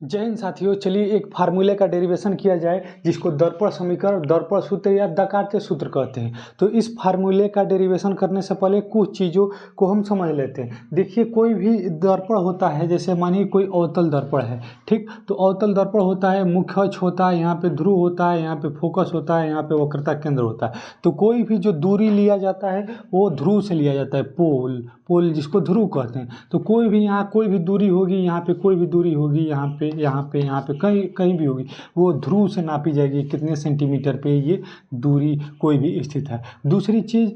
जय हिंद साथियों, चलिए एक फार्मूले का डेरिवेशन किया जाए जिसको दर्पण समीकरण, दर्पण सूत्र या दकार्य सूत्र कहते हैं। तो इस फार्मूले का डेरिवेशन करने से पहले कुछ चीज़ों को हम समझ लेते हैं। देखिए, कोई भी दर्पण होता है, जैसे मानिए कोई अवतल दर्पण है, ठीक। तो अवतल दर्पण होता है, मुख्य अक्ष होता है, यहाँ पे ध्रुव होता है, यहाँ पे फोकस होता है, यहाँ पे वक्रता केंद्र होता है। तो कोई भी जो दूरी लिया जाता है वो ध्रुव से लिया जाता है, पोल जिसको ध्रुव कहते हैं। तो कोई भी यहाँ कोई भी दूरी होगी, यहाँ पे कोई भी दूरी होगी, यहाँ पे कहीं कहीं भी होगी, वो ध्रुव से नापी जाएगी कितने सेंटीमीटर पे ये दूरी कोई भी स्थित है। दूसरी चीज़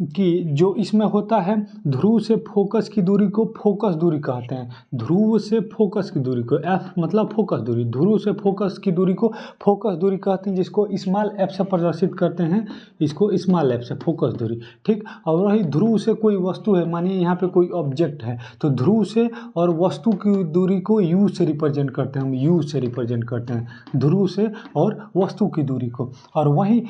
कि जो इसमें होता है, ध्रुव से फोकस की दूरी को फोकस दूरी कहते हैं। ध्रुव से फोकस की दूरी को, एफ मतलब फोकस दूरी, ध्रुव से फोकस की दूरी को फोकस दूरी कहते हैं, जिसको स्मॉल एफ से प्रदर्शित करते हैं, इसको स्मॉल एफ से फोकस दूरी, ठीक। और वही ध्रुव से कोई वस्तु है, मानिए यहाँ पे कोई ऑब्जेक्ट है, तो ध्रुव से और वस्तु की दूरी को यू से रिप्रेजेंट करते हैं, हम यू से रिप्रेजेंट करते हैं ध्रुव से और वस्तु की दूरी को। और वहीं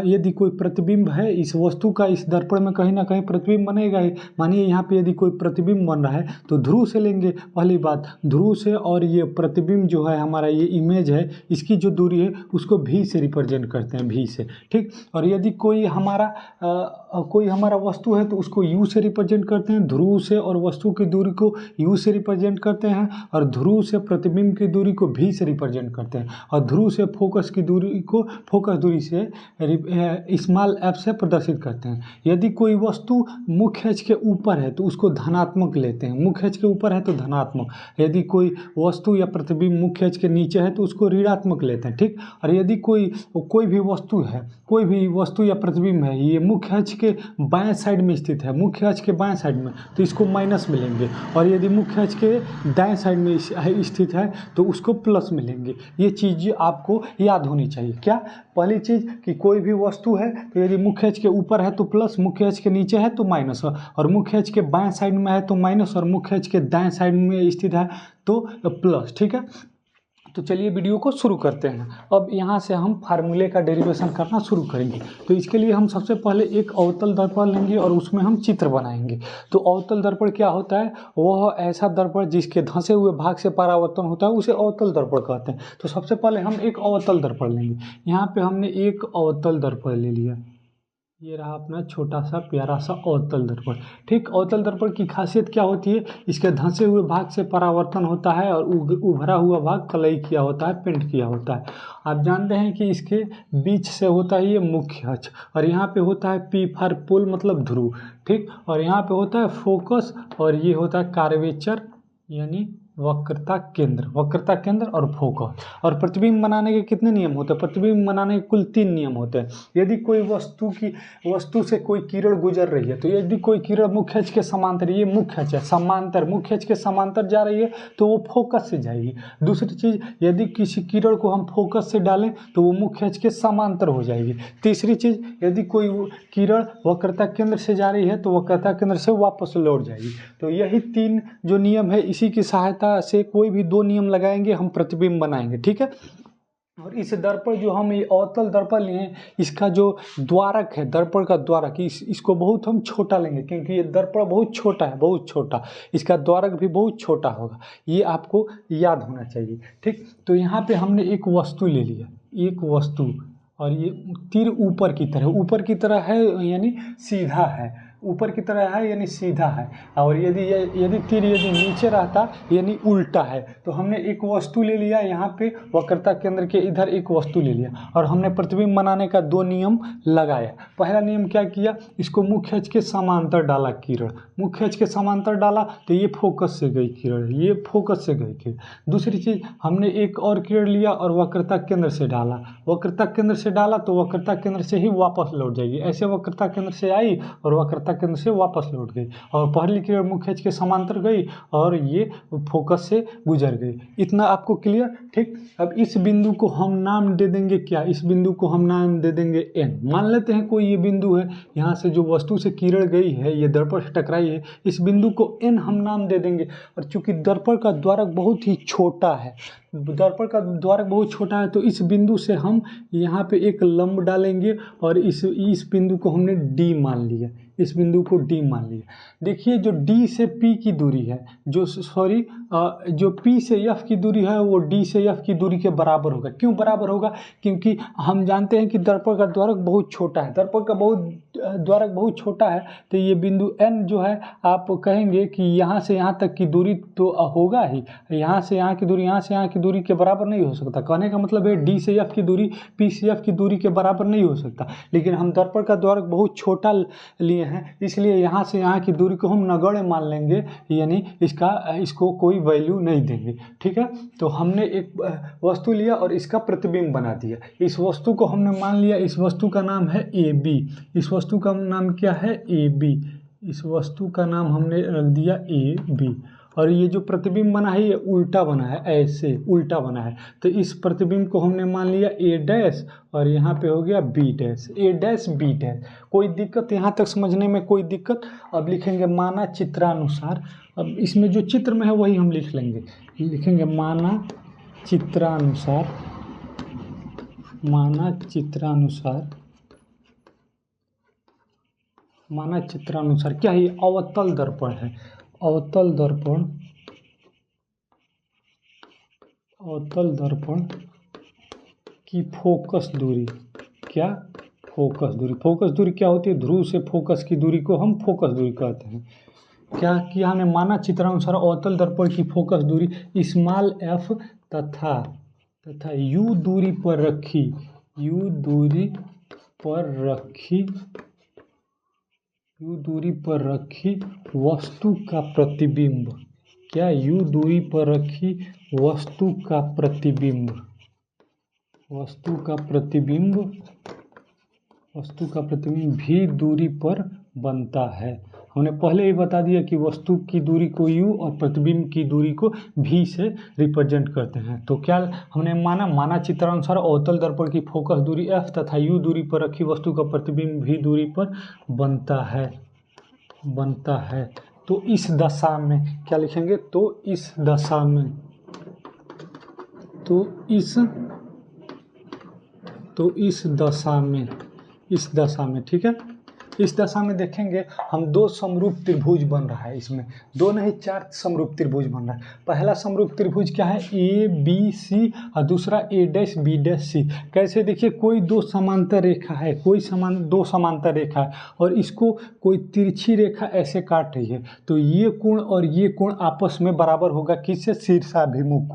यदि कोई प्रतिबिंब है इस वस्तु का, इस दर्पण में कहीं ना कहीं प्रतिबिंब बनेगा ही। मानिए यहाँ पे यदि कोई प्रतिबिंब बन रहा है तो ध्रुव से लेंगे, पहली बात ध्रुव से, और ये प्रतिबिंब जो है हमारा, ये इमेज है, इसकी जो दूरी है उसको भी से रिप्रेजेंट करते हैं, भी से, ठीक। और यदि कोई हमारा वस्तु है तो उसको यू से रिप्रेजेंट करते हैं, ध्रुव से और वस्तु की दूरी को यू से रिप्रेजेंट करते हैं, और ध्रुव से प्रतिबिंब की दूरी को भी से रिप्रेजेंट करते हैं, और ध्रुव से फोकस की दूरी को फोकस दूरी से स्मॉल एफ से प्रदर्शित करते हैं। यदि कोई वस्तु मुख्य अक्ष के ऊपर है तो उसको धनात्मक लेते हैं, मुख्य अक्ष के ऊपर है तो धनात्मक। यदि कोई वस्तु या प्रतिबिंब मुख्य अक्ष के नीचे है तो उसको ऋणात्मक लेते हैं, ठीक। और यदि कोई भी वस्तु है, कोई भी वस्तु या प्रतिबिंब है, ये मुख्य अक्ष के बाएं साइड में स्थित है, मुख्य अक्ष के बाएं साइड में, तो इसको माइनस मिलेंगे। और यदि मुख्य अक्ष के दाएं साइड में स्थित है तो उसको प्लस मिलेंगे। ये चीज़ आपको याद होनी चाहिए। क्या? पहली चीज़ कि कोई भी वस्तु है तो यदि मुख्य अक्ष के ऊपर है तो प्लस, मुख्य अक्ष के नीचे है तो माइनस, और मुख्य अक्ष के बाएं साइड में है तो माइनस, और मुख्य अक्ष के दाएं साइड में स्थित है तो प्लस, ठीक है। तो चलिए वीडियो को शुरू करते हैं। अब यहाँ से हम फार्मूले का डेरिवेशन करना शुरू करेंगे। तो इसके लिए हम सबसे पहले एक अवतल दर्पण लेंगे और उसमें हम चित्र बनाएंगे। तो अवतल दर्पण क्या होता है? वह ऐसा दर्पण जिसके धंसे हुए भाग से परावर्तन होता है, उसे अवतल दर्पण कहते हैं। तो सबसे पहले हम एक अवतल दर्पण लेंगे। यहाँ पे हमने एक अवतल दर्पण ले लिया, ये रहा अपना छोटा सा प्यारा सा अवतल दर्पण, ठीक। अवतल दर्पण की खासियत क्या होती है? इसके धंसे हुए भाग से परावर्तन होता है और उभरा हुआ भाग कलई किया होता है, पेंट किया होता है। आप जानते हैं कि इसके बीच से होता है ये मुख्य अक्ष, और यहाँ पे होता है पी फॉर पोल मतलब ध्रुव, ठीक। और यहाँ पे होता है फोकस, और ये होता है कर्वेचर यानी वक्रता केंद्र और फोकस। और प्रतिबिंब बनाने के कितने नियम होते हैं? प्रतिबिंब बनाने के कुल 3 नियम होते हैं। यदि कोई वस्तु से कोई किरण गुजर रही है, तो यदि कोई किरण मुख्य अक्ष के समांतर, ये मुख्य अक्ष है, समांतर मुख्य अक्ष के समांतर जा रही है तो वो फोकस से जाएगी। दूसरी चीज, यदि किसी किरण को हम फोकस से डालें तो वो मुख्य अक्ष के समांतर हो जाएगी। तीसरी चीज, यदि कोई किरण वक्रता केंद्र से जा रही है तो वक्रता केंद्र से वापस लौट जाएगी। तो यही 3 जो नियम है, इसी की सहायता से कोई भी 2 नियम लगाएंगे, हम प्रतिबिंब बनाएंगे, ठीक है। और इस दर्पण जो हम ये अवतल दर्पण लिए, इसका जो द्वारक है, दर्पण का द्वारक, इसको बहुत हम छोटा लेंगे, क्योंकि ये दर्पण बहुत छोटा है, बहुत छोटा, इसका द्वारक भी बहुत छोटा होगा। ये आपको याद होना चाहिए, ठीक। तो यहाँ पे हमने एक वस्तु ले लिया, एक वस्तु, और ये तीर ऊपर की तरह है यानी सीधा है, ऊपर की तरह है यानी सीधा है। और यदि तीर नीचे रहता यानी उल्टा है। तो हमने एक वस्तु ले लिया, यहाँ पे वक्रता केंद्र के इधर एक वस्तु ले लिया, और हमने प्रतिबिंब बनाने का 2 नियम लगाया। पहला नियम क्या किया? इसको मुख्य अक्ष के समांतर डाला, किरण मुख्य अक्ष के समांतर डाला तो ये फोकस से गई किरण, ये फोकस से गई किरण। दूसरी चीज, हमने एक और किरण लिया और वक्रता केंद्र से डाला, वक्रता केंद्र से डाला तो वक्रता केंद्र से ही वापस लौट जाएगी। ऐसे वक्रता केंद्र से आई और वक्रता केंद्र से वापस लौट गई, और पहली किरण मुख्य अक्ष के समांतर गई और ये फोकस से गुजर गई। इतना आपको क्लियर, ठीक। अब इस बिंदु को हम नाम दे देंगे क्या? इस बिंदु को हम नाम दे देंगे n। मान लेते हैं कोई ये बिंदु है, यहाँ से जो वस्तु से किरण गई है, ये दर्पण से टकराई है, इस बिंदु को n हम नाम दे देंगे। और चूंकि दर्पण का द्वारक बहुत ही छोटा है, दर्पण का द्वारक बहुत छोटा है, तो इस बिंदु से हम यहाँ पे एक लंब डालेंगे और इस बिंदु को हमने डी मान लिया, इस बिंदु को डी मान लिया। देखिए जो डी से पी की दूरी है, जो पी से एफ की दूरी है वो डी से एफ की दूरी के बराबर होगा। क्यों बराबर होगा? क्योंकि हम जानते हैं कि दर्पण का द्वारक बहुत छोटा है, दर्पण का द्वारक बहुत छोटा है, तो ये बिंदु एन जो है आप कहेंगे कि यहाँ से यहाँ तक की दूरी तो होगा ही, यहाँ से यहाँ की दूरी यहाँ से यहाँ की दूरी के बराबर नहीं हो सकता। कहने का मतलब है डी से एफ की दूरी पी से एफ की दूरी के बराबर नहीं हो सकता, लेकिन हम दर्पण का द्वारक बहुत छोटा लिए हैं, इसलिए यहाँ से यहाँ की दूरी को हम नगण्य मान लेंगे, यानी इसको कोई वैल्यू नहीं देंगे। ठीक है, तो हमने एक वस्तु लिया और इसका प्रतिबिंब बना दिया। इस वस्तु को हमने मान लिया, इस वस्तु का नाम है ए बी। इस वस्तु का नाम क्या है? A B. इस वस्तु का नाम हमने रख दिया ए बी। और ये जो प्रतिबिंब बना है ये उल्टा बना है, ऐसे उल्टा बना है, तो इस प्रतिबिंब को हमने मान लिया ए डैश और यहाँ पे हो गया बी डैश, ए डैश बी डैश। कोई दिक्कत यहाँ तक समझने में? कोई दिक्कत? अब लिखेंगे माना चित्रानुसार। अब इसमें जो चित्र में है वही हम लिख लेंगे, लिखेंगे माना चित्रानुसार। माना चित्रानुसार, माना चित्रानुसार क्या है? अवतल दर्पण है। अवतल दर्पण, अवतल दर्पण की फोकस दूरी, क्या? फोकस दूरी। फोकस दूरी क्या होती है? ध्रुव से फोकस की दूरी को हम फोकस दूरी कहते हैं। क्या किया हमने? माना चित्रानुसार अवतल दर्पण की फोकस दूरी स्मॉल एफ तथा यू दूरी पर रखी, यू दूरी पर रखी वस्तु का प्रतिबिंब। क्या? यू दूरी पर रखी वस्तु का प्रतिबिंब, वस्तु का प्रतिबिंब भी दूरी पर बनता है। हमने पहले ही बता दिया कि वस्तु की दूरी को u और प्रतिबिंब की दूरी को v से रिप्रेजेंट करते हैं। तो क्या हमने माना चित्रानुसार अवतल दर्पण की फोकस दूरी f तथा u दूरी पर रखी वस्तु का प्रतिबिंब v दूरी पर बनता है। तो इस दशा में क्या लिखेंगे? तो इस दशा में ठीक है, इस दशा में देखेंगे हम दो समरूप त्रिभुज बन रहा है। इसमें दो नहीं 4 समरूप त्रिभुज बन रहा है। पहला समरूप त्रिभुज क्या है? ए बी सी और दूसरा ए डैश बी डैश सी। कैसे? देखिए कोई दो समांतर रेखा है, दो समांतर रेखा है और इसको कोई तिरछी रेखा ऐसे काट रही है, तो ये कोण और ये कोण आपस में बराबर होगा। किससे? शीर्षाभिमुख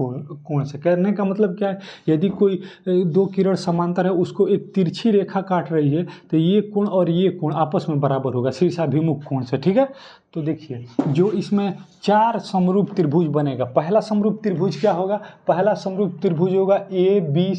कोण से। कहने का मतलब क्या है? यदि कोई दो किरण समांतर है, उसको एक तिरछी रेखा काट रही है, तो ये कोण और ये कोण आपस में बराबर होगा शीर्षाभिमुख कोण से। ठीक है, तो देखिए जो इसमें 4 समरूप त्रिभुज बनेगा। पहला समरूप त्रिभुज क्या होगा? पहला समरूप त्रिभुज होगा ए बी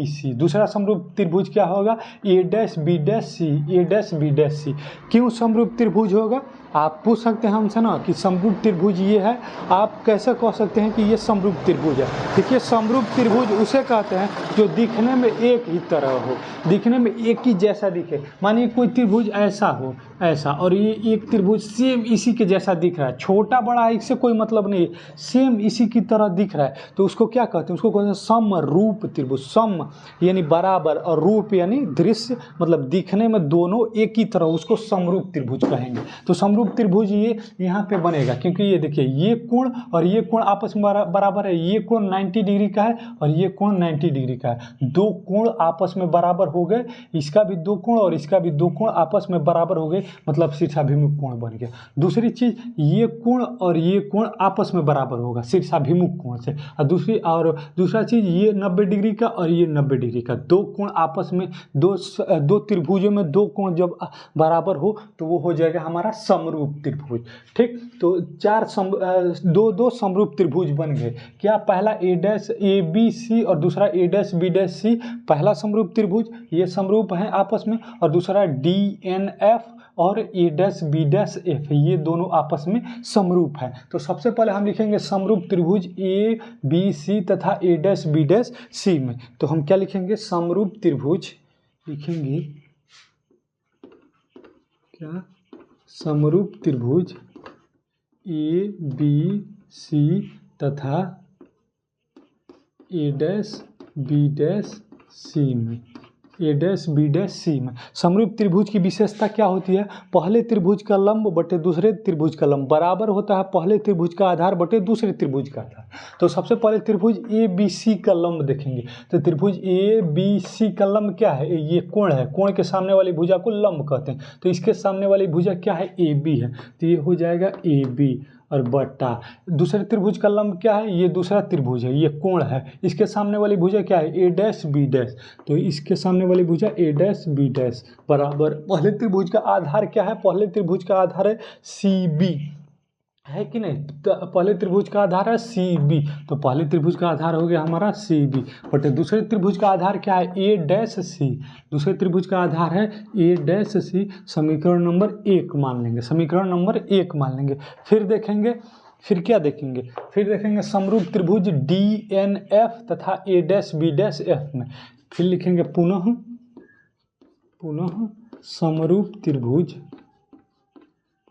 सी। दूसरा समरूप त्रिभुज क्या होगा? ए डैश बी डैश सी, ए डैश बी डैश सी। क्यों समरूप त्रिभुज होगा? आप पूछ सकते हैं हमसे ना कि समरूप त्रिभुज ये है, आप कैसे कह सकते हैं कि ये समरूप त्रिभुज है? देखिए समरूप त्रिभुज उसे कहते हैं जो दिखने में एक ही तरह हो, दिखने में एक ही जैसा दिखे। मानिए कोई त्रिभुज ऐसा हो, ऐसा, और ये एक त्रिभुज सेम इसी के जैसा दिख रहा है, छोटा बड़ा इससे कोई मतलब नहीं है, सेम इसी की तरह दिख रहा है, तो उसको क्या कहते हैं? उसको कहते हैं समरूप त्रिभुज। सम यानी बराबर और रूप यानी दृश्य, मतलब दिखने में दोनों एक ही तरह, उसको समरूप त्रिभुज कहेंगे। तो समरूप त्रिभुज ये यहाँ पे बनेगा, क्योंकि ये देखिए ये कोण और ये कोण आपस में बराबर है। ये कोण 90 डिग्री का है और ये कोण 90 डिग्री का है। दो कोण आपस में बराबर हो गए, इसका भी दो कोण और इसका भी दो कोण आपस में बराबर हो गए, मतलब शीर्षाभिमुख कोण बन गया। दूसरी चीज, ये कोण और ये कोण आपस में बराबर होगा शीर्षाभिमुख कोण से। और दूसरा चीज, ये 90 डिग्री का और ये 90 डिग्री का, दो कोण आपस में, दो त्रिभुजों में दो कोण जब बराबर हो तो वो हो जाएगा हमारा समरूप त्रिभुज। ठीक, तो दो समरूप त्रिभुज बन गए। क्या? पहला ए डैश ए बी सी और दूसरा ए डैश बी डैश सी, पहला समरूप त्रिभुज, ये समरूप है आपस में। और दूसरा डी एन एफ और ए डैश बी डैश एफ, ये दोनों आपस में समरूप है। तो सबसे पहले हम लिखेंगे समरूप त्रिभुज ए बी सी तथा ए डैश बी डैश सी में। तो हम क्या लिखेंगे? समरूप त्रिभुज लिखेंगे, क्या? समरूप त्रिभुज ए बी सी तथा ए डैश बी डैश सी में, ए डैश बी डैश सी में। समरूप त्रिभुज की विशेषता क्या होती है? पहले त्रिभुज का लंब बटे दूसरे त्रिभुज का लंब बराबर होता है पहले त्रिभुज का आधार बटे दूसरे त्रिभुज का आधार। तो सबसे पहले त्रिभुज ए बी सी का लंब देखेंगे। तो त्रिभुज ए बी सी का लंब क्या है? ये कोण है, कोण के सामने वाली भुजा को लंब कहते हैं। तो इसके सामने वाली भुजा क्या है? ए बी है, तो ये हो जाएगा ए बी और बटा दूसरे त्रिभुज का लंब क्या है? ये दूसरा त्रिभुज है, ये कोण है। इसके सामने वाली भुजा क्या है? ए डैश बी डैश। तो इसके सामने वाली भुजा ए डैश बी डैश बराबर पहले त्रिभुज का आधार क्या है? पहले त्रिभुज का आधार है सी बी, है कि नहीं? तो पहले त्रिभुज का आधार है सी बी, तो पहले त्रिभुज का आधार हो गया हमारा सी बी बटे दूसरे त्रिभुज का आधार क्या है? ए डैश सी। दूसरे त्रिभुज का आधार है ए डैश सी, समीकरण नंबर 1 मान लेंगे, समीकरण नंबर 1 मान लेंगे। फिर देखेंगे, फिर क्या देखेंगे? फिर देखेंगे समरूप त्रिभुज डी एन एफ तथा ए डैश बी डैश एफ में। फिर लिखेंगे पुनः समरूप त्रिभुज,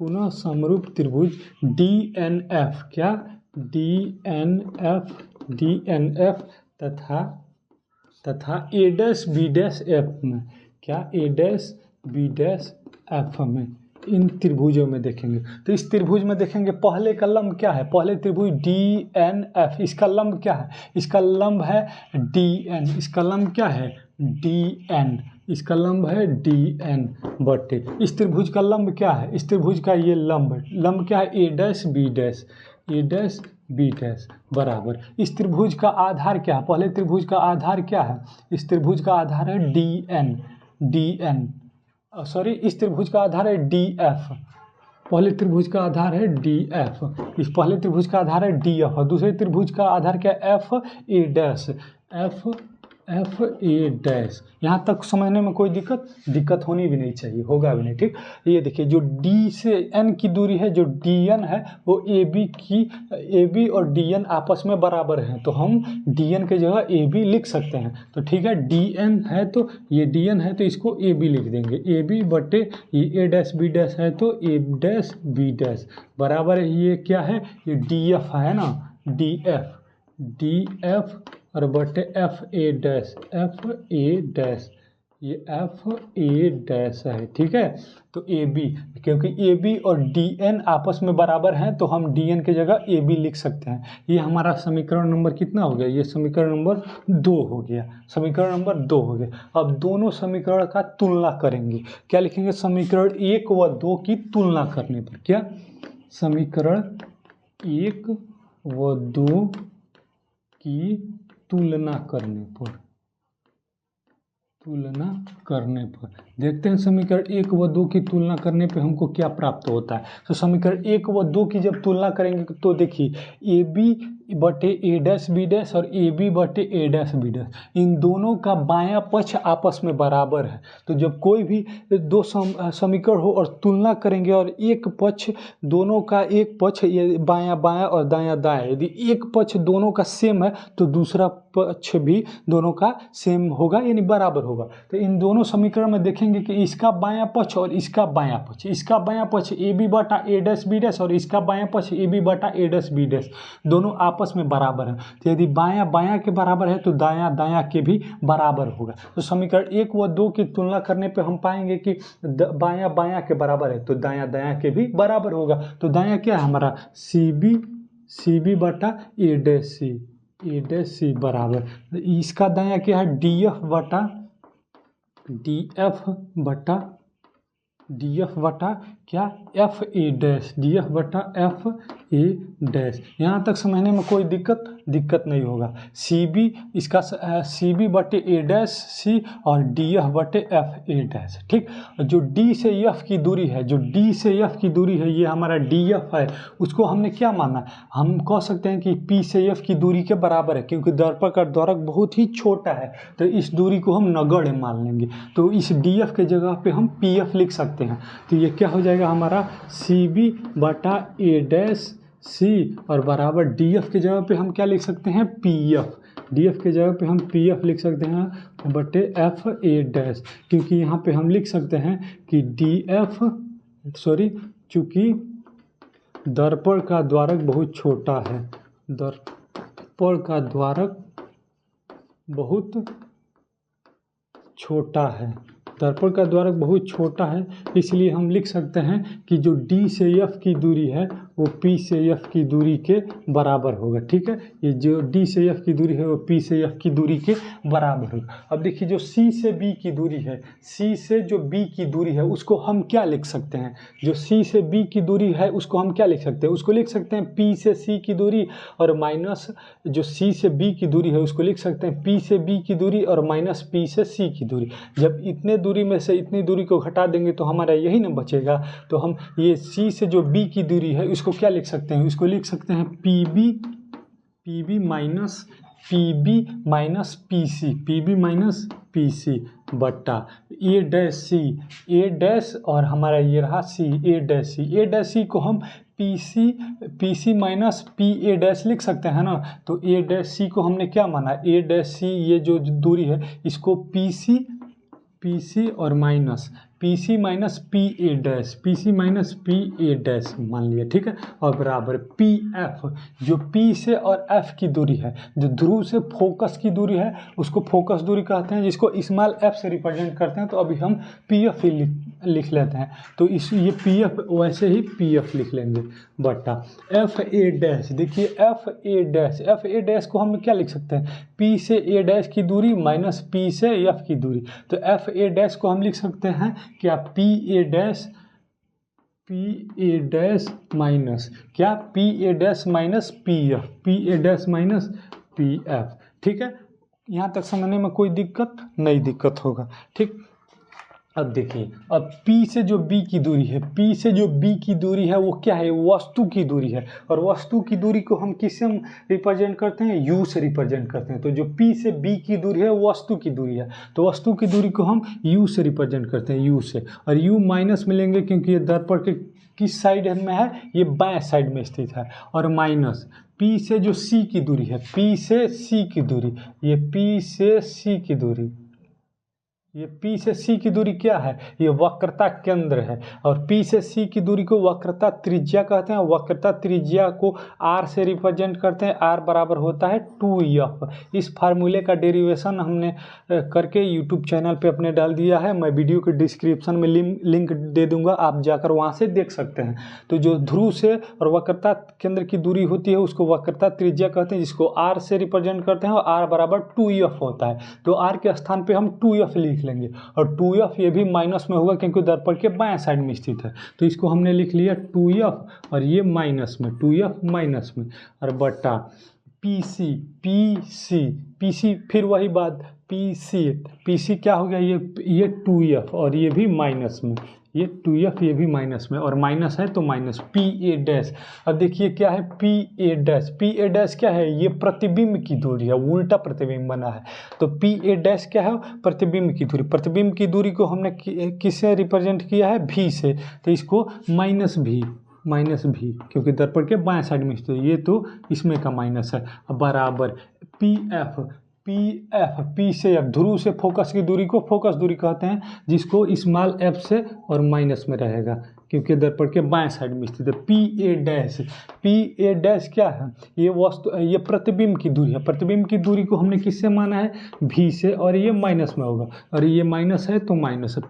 पुनः समरूप त्रिभुज डी एन एफ, क्या? डी एन एफ तथा ए डैश बी डैश एफ में, क्या? ए डैश बी डैश एफ में, इन त्रिभुजों में देखेंगे। तो इस त्रिभुज में देखेंगे पहले का लंब क्या है? पहले त्रिभुज डी एन एफ, इसका लंब क्या है? इसका लंब है डी एन, इसका लंब क्या है? डी एन, इसका लंब है डी एन बटे इस त्रिभुज का लंब क्या है? इस त्रिभुज का ये लंब क्या है? ए डैश बी डैश, ए डैश बी डैश बराबर इस त्रिभुज का आधार क्या है? पहले त्रिभुज का आधार क्या है? इस त्रिभुज का आधार है डी एन सॉरी, इस त्रिभुज का आधार है डी एफ। पहले त्रिभुज का आधार है डी एफ, इस पहले त्रिभुज का आधार है डी एफ और दूसरे त्रिभुज का आधार क्या है? F A dash, F A dash. यहाँ तक समझने में कोई दिक्कत होनी भी नहीं चाहिए, होगा भी नहीं, ठीक। ये देखिए जो डी से एन की दूरी है, जो डी एन है वो ए बी और डी एन आपस में बराबर हैं, तो हम डी एन की जगह ए बी लिख सकते हैं। तो ठीक है, डी एन है तो ये डी एन है तो इसको ए बी लिख देंगे, ए बी बटे ये ए डैश बी डैश है तो ए डैश बी डैश बराबर है ये क्या है? ये डी एफ है ना, डी एफ और बटे एफ ए डैश, ये एफ ए डैश है, ठीक है। तो ए बी, क्योंकि ए बी और डी एन आपस में बराबर हैं तो हम डी एन की जगह ए बी लिख सकते हैं। ये हमारा समीकरण नंबर कितना हो गया? ये समीकरण नंबर 2 हो गया, समीकरण नंबर 2 हो गया। अब दोनों समीकरण का तुलना करेंगे, क्या लिखेंगे? समीकरण 1 व 2 की तुलना करने पर, क्या? समीकरण 1 व 2 की तुलना करने पर देखते हैं समीकरण 1 व 2 की तुलना करने पे हमको क्या प्राप्त होता है। तो समीकरण 1 व 2 की जब तुलना करेंगे तो देखिए ए बी बटे ए डैश बी डैश और ए बी बटे ए डैश बी डैश, इन दोनों का बायां पक्ष आपस में बराबर है। तो जब कोई भी दो समीकरण हो और तुलना करेंगे और एक पक्ष दोनों का, एक पक्ष ये बायां बायां और दायां दायां, यदि एक पक्ष दोनों का सेम है तो दूसरा पक्ष भी दोनों का सेम होगा, यानी बराबर होगा। तो इन दोनों समीकरण में देखेंगे कि इसका बायां पक्ष और इसका बायां पक्ष ए बी बटा ए डैश बी डैश और इसका बायां पक्ष ए बी बटा ए डैश बी डैश, दोनों आपस में बराबर है। तो यदि बायां बायां के बराबर है तो दायां दायां के भी बराबर होगा। तो समीकरण 1 व 2 की तुलना करने पे हम पाएंगे कि बायां बायां के बराबर है तो दायां दायां के भी बराबर होगा। तो दायां क्या है हमारा? सी बी बटा ए डैश सी बराबर, इसका दायां क्या है? डी एफ बटा क्या? F A dash, D F बटा एफ ए डैश। यहाँ तक समझने में कोई दिक्कत नहीं होगा। सी बी, इसका सी बी बटे ए डैश सी और डी एफ बटे एफ ए डैश, ठीक। जो डी से एफ की दूरी है, ये हमारा डी एफ है, उसको हमने क्या माना? हम कह सकते हैं कि पी से एफ की दूरी के बराबर है, क्योंकि दर्पण का द्वारक बहुत ही छोटा है तो इस दूरी को हम नगण्य मान लेंगे। तो इस डी एफ के जगह पे हम पी एफ लिख सकते हैं। तो ये क्या हो जाएगा हमारा? सी बी बटा ए डैश सी और बराबर डी एफ के जगह पे हम क्या लिख सकते हैं? पी एफ, डी एफ के जगह पे हम पी एफ लिख सकते हैं बटे एफ ए डैश, क्योंकि यहाँ पे हम लिख सकते हैं कि डी एफ चूँकि दर्पण का द्वारक बहुत छोटा है, दर्पण का द्वारक बहुत छोटा है, दर्पण का द्वारक बहुत छोटा है, इसलिए हम लिख सकते हैं कि जो D से F की दूरी है वो P से F की दूरी के बराबर होगा। ठीक है, ये जो D से F की दूरी है वो P से F की दूरी के बराबर होगा। अब देखिए जो C से B की दूरी है, C से जो B की दूरी है उसको हम क्या लिख सकते हैं, जो C से B की दूरी है उसको हम क्या लिख सकते हैं, उसको लिख सकते हैं P से C की दूरी और माइनस जो C से B की दूरी है उसको लिख सकते हैं P से B की दूरी और माइनस P से C की दूरी। जब इतने दूरी में से इतनी दूरी को घटा देंगे तो हमारा यही ना बचेगा। तो हम ये C से जो B की दूरी है उसको क्या लिख सकते हैं, उसको लिख सकते हैं PB माइनस PC बट्टा A डैश और हमारा ये रहा C, A डैश C को हम PC माइनस PA डैश लिख सकते हैं ना। तो A डैश C को हमने क्या माना, A डैश C ये जो दूरी है इसको PC और minus PC minus PA dash मान लिया। ठीक है, और बराबर PF जो P से और F की दूरी है, जो ध्रुव से फोकस की दूरी है उसको फोकस दूरी कहते हैं, जिसको स्मॉल f से रिप्रेजेंट करते हैं। तो अभी हम PF ही लिख लेते हैं। तो ये PF वैसे ही PF लिख लेंगे बटा FA डैश। देखिए FA डैश को हम क्या लिख सकते हैं, P से A डैश की दूरी माइनस P से F की दूरी। तो FA डैश को हम लिख सकते हैं क्या, PA डैश माइनस क्या, PA डैश माइनस PF। ठीक है, यहाँ तक समझने में कोई नहीं दिक्कत होगा। ठीक, अब देखिए, अब P से जो B की दूरी है वो क्या है, वस्तु की दूरी है। और वस्तु की दूरी को हम किससे रिप्रेजेंट करते हैं, U से रिप्रेजेंट करते हैं। तो जो P से B की दूरी है वो वस्तु की दूरी है, तो वस्तु की दूरी को हम U से रिप्रेजेंट करते हैं, U से। और U माइनस में लेंगे क्योंकि ये दर्पण के किस साइड में है, ये बाएं साइड में स्थित है। और माइनस P से जो C की दूरी है, P से C की दूरी, ये P से C की दूरी, ये P से C की दूरी क्या है, ये वक्रता केंद्र है। और P से C की दूरी को वक्रता त्रिज्या कहते हैं। वक्रता त्रिज्या को R से रिप्रेजेंट करते हैं, R बराबर होता है 2F। इस फार्मूले का डेरिवेशन हमने करके YouTube चैनल पे अपने डाल दिया है, मैं वीडियो के डिस्क्रिप्शन में लिंक दे दूंगा, आप जाकर वहाँ से देख सकते हैं। तो जो ध्रुव से और वक्रता केंद्र की दूरी होती है उसको वक्रता त्रिज्या कहते हैं, जिसको R से रिप्रेजेंट करते हैं और R बराबर 2F होता है। तो R के स्थान पे हम 2F लिख लेंगे, और 2F ये भी माइनस में होगा क्योंकि दर्पण के बाएं साइड में स्थित है। तो इसको हमने लिख लिया 2F और ये माइनस में, 2F माइनस में, और बटा PC फिर वही बात, PC क्या हो गया, ये 2F और ये भी माइनस में, ये 2F ये भी माइनस में, और माइनस है तो माइनस PA डैश। अब देखिए क्या है PA डैश क्या है, ये प्रतिबिंब की दूरी है, उल्टा प्रतिबिंब बना है। तो PA डैश क्या है, प्रतिबिंब की दूरी को हमने किससे रिप्रेजेंट किया है, V से। तो इसको माइनस भी क्योंकि दर्पण के बाएं साइड में स्थित, ये तो इसमें का माइनस है, बराबर PF P से F, ध्रुव से फोकस की दूरी को फोकस दूरी कहते हैं, जिसको स्मॉल f से और माइनस में रहेगा क्योंकि दर्पण के बाएं साइड में स्थित है। PA डैश क्या है, ये प्रतिबिंब की दूरी है। प्रतिबिंब की दूरी को हमने किससे माना है, V से, और ये माइनस में होगा, और ये माइनस है तो माइनस है।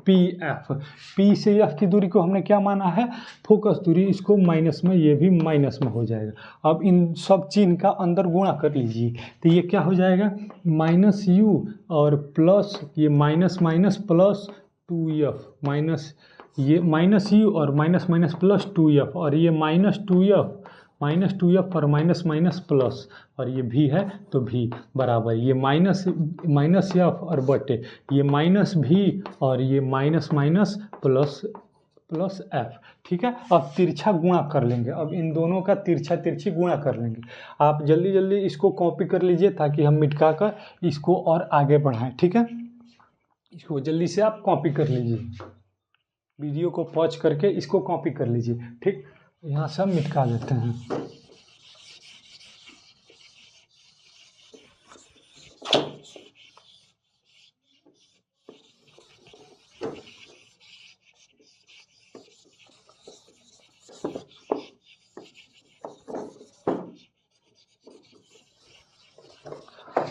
P से F की दूरी को हमने क्या माना है, फोकस दूरी, इसको माइनस में, ये भी माइनस में हो जाएगा। अब इन सब चिन्ह का अंदर गुणा कर लीजिए, तो ये क्या हो जाएगा, माइनस U और प्लस ये माइनस प्लस 2F, माइनस ये माइनस U और माइनस प्लस 2F, और ये माइनस 2F और माइनस प्लस, और ये भी है तो भी बराबर ये माइनस F और बटे ये माइनस भी और ये माइनस प्लस F। ठीक है, अब तिरछा गुणा कर लेंगे, अब इन दोनों का तिरछी गुणा कर लेंगे। आप जल्दी इसको कॉपी कर लीजिए ताकि हम मिटका कर इसको और आगे बढ़ाएं। ठीक है, इसको जल्दी से आप कॉपी कर लीजिए, वीडियो को पॉज करके इसको कॉपी कर लीजिए। ठीक, यहाँ से हम मिटका देते हैं।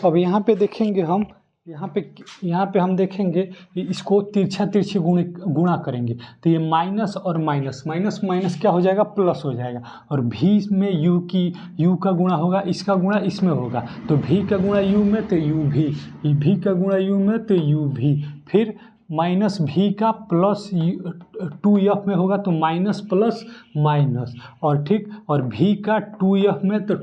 अब यहाँ पे देखेंगे हम, यहाँ पे हम देखेंगे कि इसको तिरछी गुणा करेंगे तो ये माइनस और माइनस माइनस क्या हो जाएगा, प्लस हो जाएगा। और भी में यू का गुणा होगा, इसका गुणा इसमें होगा, तो भी का गुणा यू में तो यू भी का गुणा यू में तो यू भी, फिर माइनस भी का प्लस 2f में होगा तो माइनस प्लस माइनस, और ठीक, और भी का 2f में तो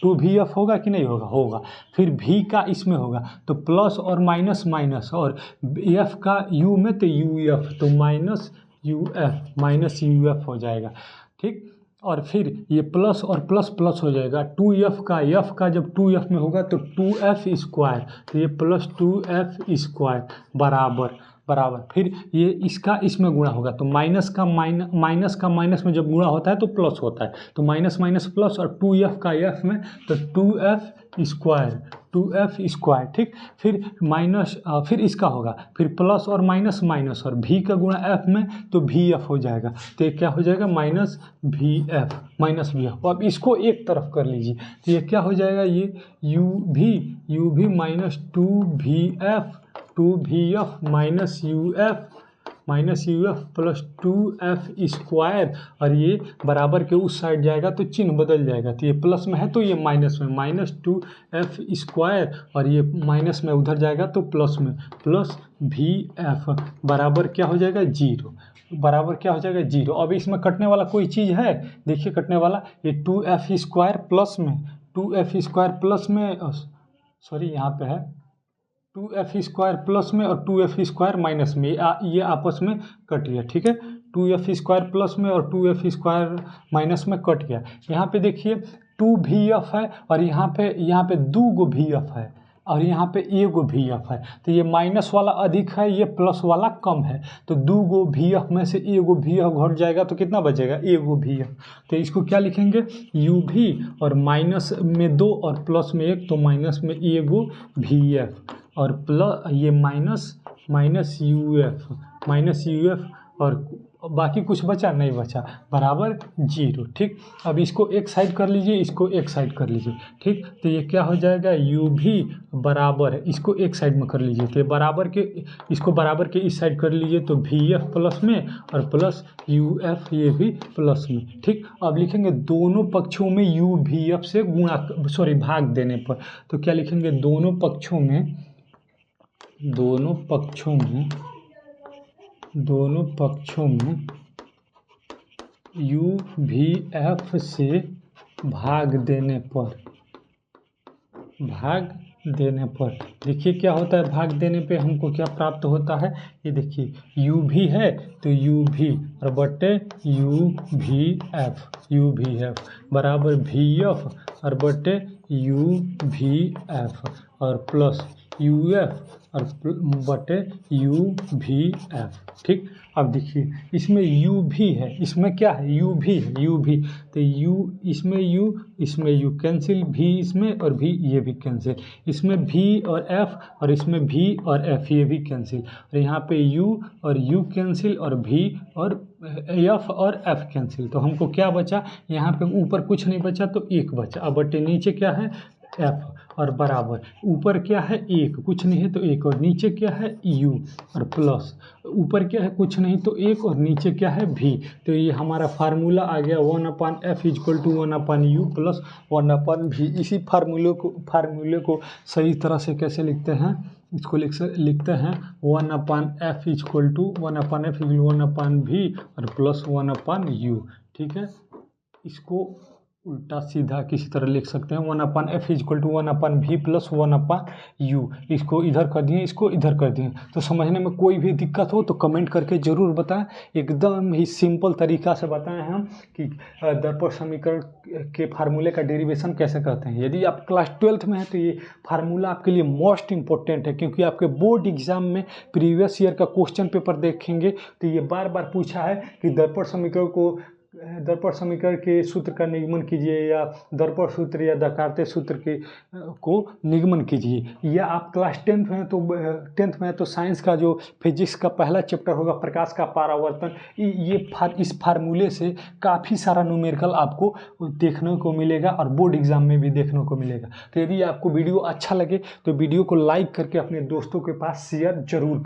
2vf होगा कि नहीं होगा, होगा। फिर भी का इसमें होगा तो प्लस और माइनस माइनस, और f का u में तो uf, तो माइनस uf हो जाएगा, ठीक। और फिर ये प्लस और प्लस प्लस हो जाएगा, 2f का जब 2f में होगा तो 2f स्क्वायर, तो ये प्लस 2f स्क्वायर बराबर, फिर ये इसका इसमें गुणा होगा तो माइनस का माइनस में जब गुणा होता है तो प्लस होता है, तो माइनस माइनस प्लस, और 2f का f में तो 2f स्क्वायर, ठीक। फिर माइनस, फिर इसका होगा, फिर प्लस और माइनस माइनस, और भी का गुणा f में तो vf हो जाएगा, तो ये क्या हो जाएगा, माइनस vf। अब इसको एक तरफ कर लीजिए तो ये क्या हो जाएगा, ये u भी minus 2vf minus uf plus 2f square, और ये बराबर के उस साइड जाएगा तो चिन्ह बदल जाएगा, तो ये प्लस में है तो ये माइनस में, माइनस 2f स्क्वायर, और ये माइनस में उधर जाएगा तो प्लस में, प्लस vf बराबर क्या हो जाएगा, जीरो। अब इसमें कटने वाला कोई चीज़ है, देखिए कटने वाला, ये 2f स्क्वायर प्लस में सॉरी यहाँ पे है 2f स्क्वायर प्लस में और 2f स्क्वायर माइनस में, ये आपस में कट गया, ठीक है। 2f स्क्वायर प्लस में और 2f स्क्वायर माइनस में कट गया। यहाँ पे देखिए 2vf है, और यहाँ पे 2 गो vf है, और यहाँ पे 1 गो vf है, तो ये माइनस वाला अधिक है, ये प्लस वाला कम है, तो 2 गो vf में से 1 गो vf घट जाएगा तो कितना बचेगा, 1 गो vf। तो इसको क्या लिखेंगे, uv, और माइनस में 2 और प्लस में 1, तो माइनस में 1 गो vf, और प्लस ये माइनस uf, और बाकी कुछ बचा नहीं बचा, बराबर जीरो, ठीक। अब इसको एक साइड कर लीजिए, इसको एक साइड कर लीजिए, ठीक। तो ये क्या हो जाएगा, u भी बराबर है, इसको एक साइड में कर लीजिए, तो इसको बराबर के इस साइड कर लीजिए, तो vf प्लस में और प्लस uf ये भी प्लस में, ठीक। अब लिखेंगे दोनों पक्षों में u vf से भाग देने पर, तो क्या लिखेंगे, दोनों पक्षों में u vf से भाग देने पर देखिए क्या होता है, भाग देने पे हमको क्या प्राप्त होता है, ये देखिए u भी है तो u भी और बटे u vf बराबर vf और बटे u vf और प्लस uf और बटे u vf, ठीक। अब देखिए इसमें u भी है, इसमें क्या है, u भी है, तो इसमें u कैंसिल, भी इसमें और भी ये भी कैंसिल, इसमें v और f और इसमें v और f ये भी कैंसिल, और यहाँ पे u और u कैंसिल और v और f और f कैंसिल, तो हमको क्या बचा, यहाँ पे ऊपर कुछ नहीं बचा तो 1 बचा, अब बटे नीचे क्या है f और बराबर, ऊपर क्या है 1, कुछ नहीं है तो 1, और नीचे क्या है u और प्लस, ऊपर क्या है कुछ नहीं तो 1 और नीचे क्या है v, तो ये हमारा फार्मूला आ गया 1/f = 1/u प्लस 1/v। इसी फार्मूले को सही तरह से कैसे लिखते हैं, इसको लिखते हैं 1/f = 1/v और प्लस 1/u, ठीक है। इसको उल्टा सीधा किसी तरह लिख सकते हैं, 1/f = 1/v प्लस 1/u, इसको इधर कर दिए, इसको इधर कर दिए। तो समझने में कोई भी दिक्कत हो तो कमेंट करके ज़रूर बताएं, एकदम ही सिंपल तरीक़ा से बताएं हम कि दर्पण समीकरण के फार्मूले का डेरिवेशन कैसे करते हैं। यदि आप क्लास 12th में हैं तो ये फार्मूला आपके लिए मोस्ट इम्पोर्टेंट है, क्योंकि आपके बोर्ड एग्जाम में प्रीवियस ईयर का क्वेश्चन पेपर देखेंगे तो ये बार बार पूछा है कि दर्पण समीकरण को दर्पण समीकरण के सूत्र का निगमन कीजिए या दर्पण सूत्र या दकार्ते सूत्र के को निगमन कीजिए। या आप क्लास 10th में तो साइंस का जो फिजिक्स का पहला चैप्टर होगा प्रकाश का परावर्तन, इस फार्मूले से काफ़ी सारा न्यूमेरिकल आपको देखने को मिलेगा और बोर्ड एग्जाम में भी देखने को मिलेगा। तो यदि आपको वीडियो अच्छा लगे तो वीडियो को लाइक करके अपने दोस्तों के पास शेयर जरूर करें।